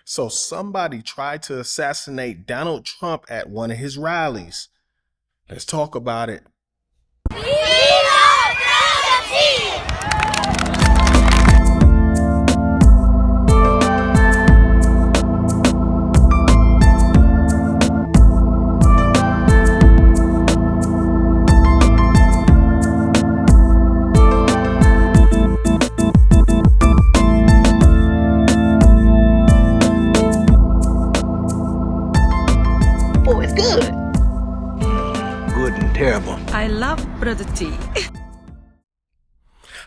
So somebody tried to assassinate Donald Trump at one of his rallies. Let's talk about it. Terrible. I love Brotha T.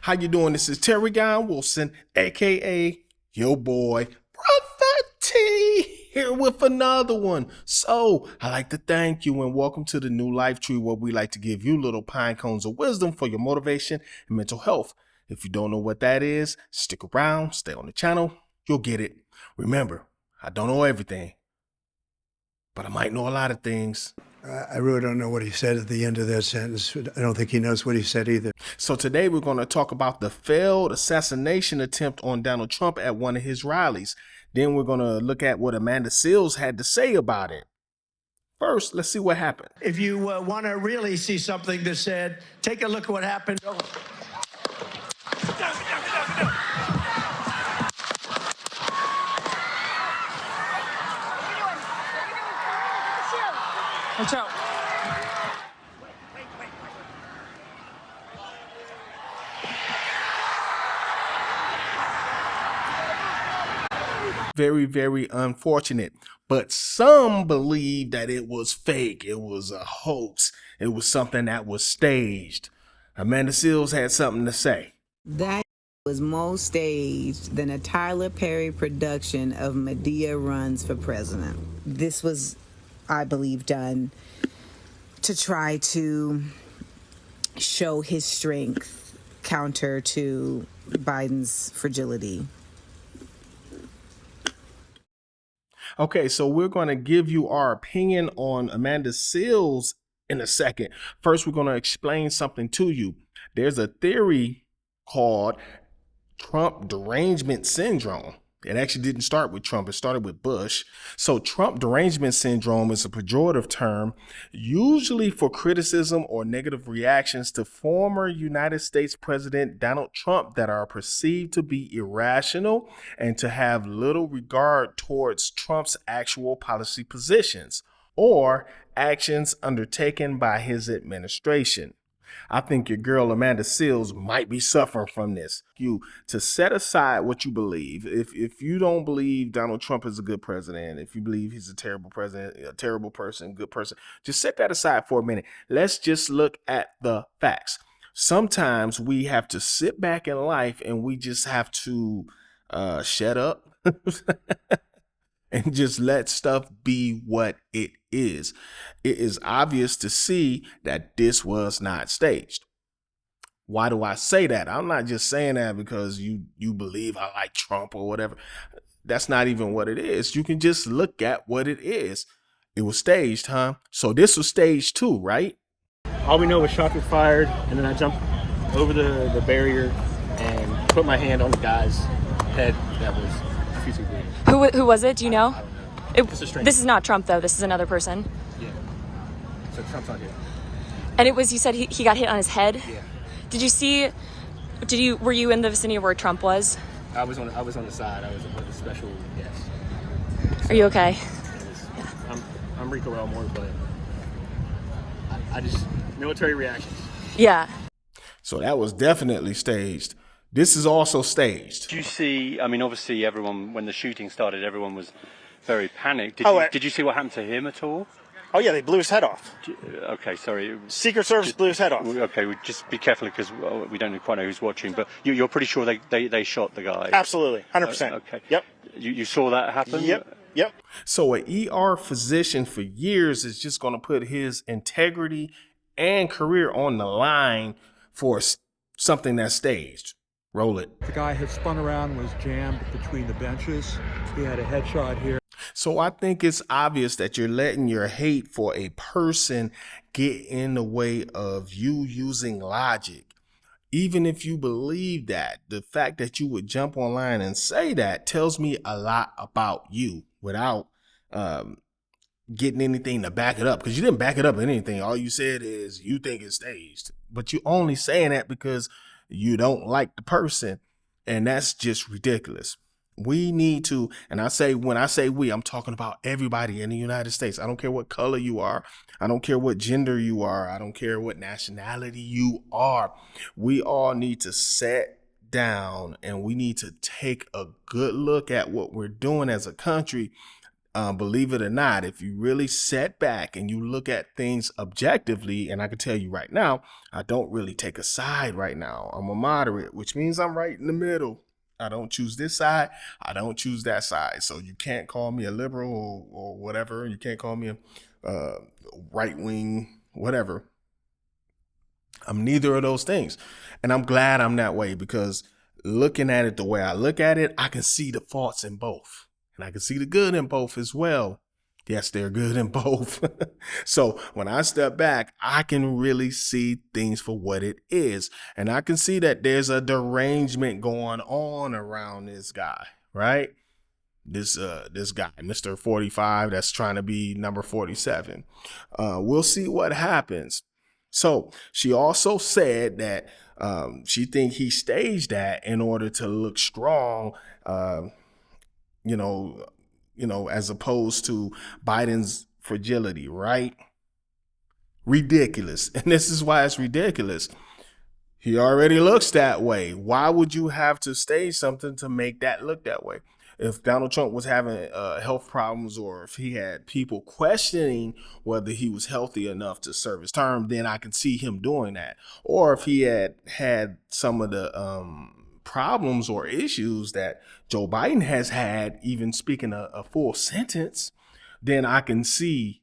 How you doing? This is Terry Guy Wilson, aka your boy Brotha T, here with another one. So I'd like to thank you and welcome to the New Life Tree, where we like to give you little pine cones of wisdom for your motivation and mental health. If you don't know what that is, stick around, stay on the channel, you'll get it. Remember, I don't know everything, but I might know a lot of things. I really don't know what he said at the end of that sentence. I don't think he knows what he said either. So today we're going to talk about the failed assassination attempt on Donald Trump at one of his rallies. Then we're going to look at what Amanda Seals had to say about it. First, let's see what happened. If you want to really see something that's said, take a look at what happened. Watch out. Very, very unfortunate. But some believe that it was fake. It was a hoax. It was something that was staged. Amanda Seals had something to say. That was more staged than a Tyler Perry production of Medea Runs for President. This was, I believe, done to try to show his strength counter to Biden's fragility. Okay, so we're going to give you our opinion on Amanda Seals in a second. First, we're going to explain something to you. There's a theory called Trump derangement syndrome. It actually didn't start with Trump. It started with Bush. So Trump derangement syndrome is a pejorative term, usually for criticism or negative reactions to former United States President Donald Trump that are perceived to be irrational and to have little regard towards Trump's actual policy positions or actions undertaken by his administration. I think your girl Amanda Seals might be suffering from this. You to set aside what you believe. If you don't believe Donald Trump is a good president, if you believe he's a terrible president, a terrible person, good person, just set that aside for a minute. Let's just look at the facts. Sometimes we have to sit back in life and we just have to shut up and just let stuff be what it is. It is obvious to see that this was not staged. Why do I say that? I'm not just saying that because you believe I like Trump or whatever. That's not even what it is. You can just look at what it is. It was staged, huh? So this was staged too, right? All we know was shots were fired, and then I jumped over the barrier and put my hand on the guy's head that was refusing to breathe. Who was it? Do you know? It's a stranger. This is not Trump, though. This is another person. Yeah. So Trump's not here. And it was, you said he got hit on his head? Yeah. Were you in the vicinity of where Trump was? I was on the side. I was with a special guest. Are you okay? I'm Rico Elmore, but I just military reactions. Yeah. So that was definitely staged. This is also staged. Did you see, I mean, obviously everyone, when the shooting started, everyone was very panicked. Did you see what happened to him at all? Oh, yeah, they blew his head off. Okay, sorry. Secret Service blew his head off. Okay, just be careful because we don't quite know who's watching, but you're pretty sure they shot the guy? Absolutely, 100%. Okay. Yep. You saw that happen? Yep. So an ER physician for years is just going to put his integrity and career on the line for something that's staged. Roll it. The guy had spun around and was jammed between the benches. He had a headshot here. So I think it's obvious that you're letting your hate for a person get in the way of you using logic. even if you believe that, the fact that you would jump online and say that tells me a lot about you without getting anything to back it up, because you didn't back it up with anything. All you said is you think it's staged, but you only saying that because you don't like the person, and that's just ridiculous. We need to, and when I say we, I'm talking about everybody in the United States. I don't care what color you are. I don't care what gender you are. I don't care what nationality you are. We all need to sit down and we need to take a good look at what we're doing as a country. Believe it or not, if you really sit back and you look at things objectively, and I can tell you right now, I don't really take a side right now. I'm a moderate, which means I'm right in the middle. I don't choose this side. I don't choose that side. So you can't call me a liberal or whatever. You can't call me a right wing, whatever. I'm neither of those things. And I'm glad I'm that way, because looking at it the way I look at it, I can see the faults in both. And I can see the good in both as well. Yes, they're good in both. So when I step back, I can really see things for what it is. And I can see that there's a derangement going on around this guy, right? This guy, Mr. 45, that's trying to be number 47. We'll see what happens. So she also said that she think he staged that in order to look strong, as opposed to Biden's fragility, right? Ridiculous. And this is why it's ridiculous. He already looks that way. Why would you have to stage something to make that look that way? If Donald Trump was having health problems, or if he had people questioning whether he was healthy enough to serve his term, then I can see him doing that. Or if he had some of the problems or issues that Joe Biden has had, even speaking a full sentence, then I can see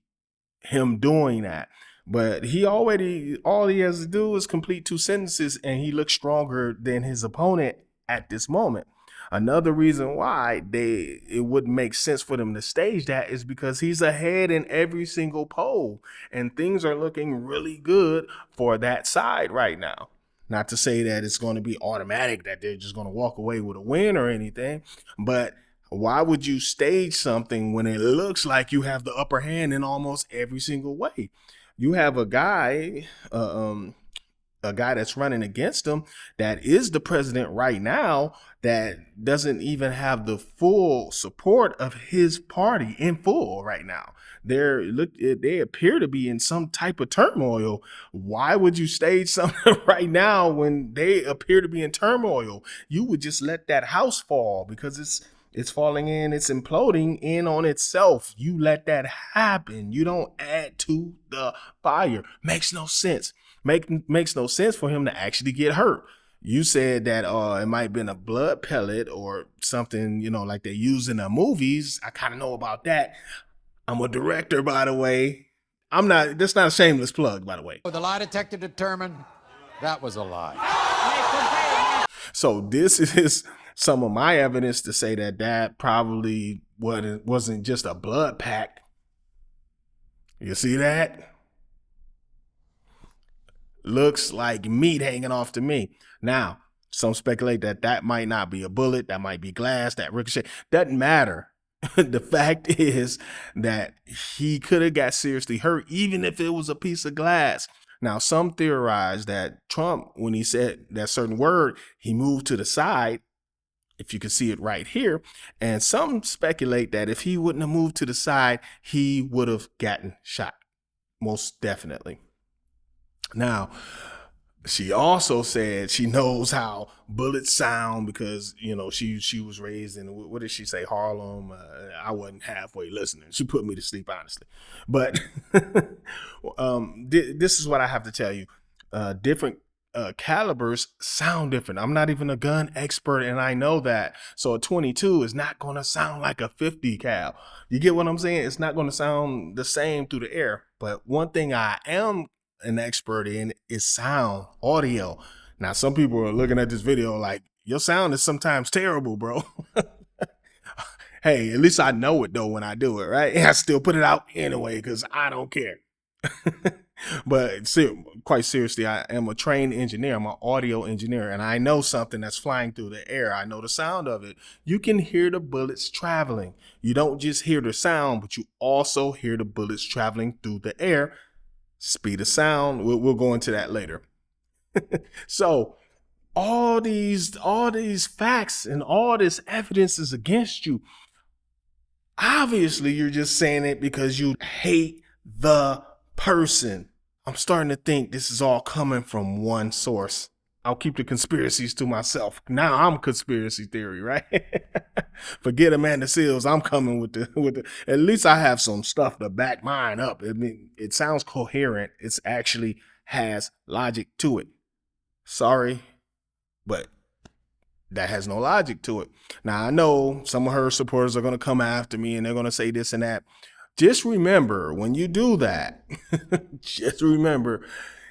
him doing that. But all he has to do is complete 2 sentences and he looks stronger than his opponent at this moment. Another reason why it wouldn't make sense for them to stage that is because he's ahead in every single poll and things are looking really good for that side right now. Not to say that it's going to be automatic that they're just going to walk away with a win or anything, but why would you stage something when it looks like you have the upper hand in almost every single way? You have a guy that's running against him that is the president right now that doesn't even have the full support of his party in full right now. They appear to be in some type of turmoil. Why would you stage something right now when they appear to be in turmoil? You would just let that house fall because it's falling in, it's imploding in on itself. You let that happen. You don't add to the fire. Makes no sense. Makes no sense for him to actually get hurt. You said that it might have been a blood pellet or something, like they use in the movies. I kind of know about that. I'm a director, by the way. That's not a shameless plug, by the way. The lie detector determined that was a lie. So this is some of my evidence to say that probably wasn't just a blood pack. You see that? Looks like meat hanging off to me. Now, some speculate that might not be a bullet, that might be glass, that ricochet. Doesn't matter. The fact is that he could have got seriously hurt, even if it was a piece of glass. Now, some theorize that Trump, when he said that certain word, he moved to the side, if you can see it right here. And some speculate that if he wouldn't have moved to the side, he would have gotten shot. Most definitely. Now, she also said she knows how bullets sound because, she was raised in, what did she say, Harlem? I wasn't halfway listening. She put me to sleep, honestly. But this is what I have to tell you. Different calibers sound different. I'm not even a gun expert, and I know that. So a 22 is not going to sound like a 50 cal. You get what I'm saying? It's not going to sound the same through the air. But one thing I am an expert in is sound, audio. Now, some people are looking at this video like, your sound is sometimes terrible, bro. Hey, at least I know it though when I do it, right? And I still put it out anyway because I don't care. But quite seriously, I am a trained engineer. I'm an audio engineer, and I know something that's flying through the air. I know the sound of it. You can hear the bullets traveling. You don't just hear the sound, but you also hear the bullets traveling through the air. Speed of sound. We'll go into that later. So all these facts and all this evidence is against you. Obviously, you're just saying it because you hate the person. I'm starting to think this is all coming from one source. I'll keep the conspiracies to myself. Now I'm conspiracy theory, right? Forget Amanda Seals. I'm coming with the. At least I have some stuff to back mine up. I mean, it sounds coherent. It's actually has logic to it. Sorry, but that has no logic to it. Now, I know some of her supporters are going to come after me and they're going to say this and that. Just remember, when you do that, just remember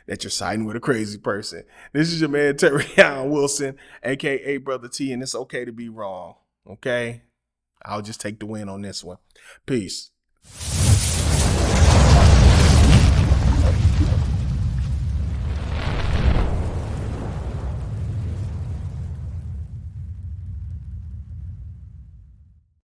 that you're siding with a crazy person. This is your man, Terry Wilson, a.k.a. Brother T, and it's okay to be wrong, okay? I'll just take the win on this one. Peace.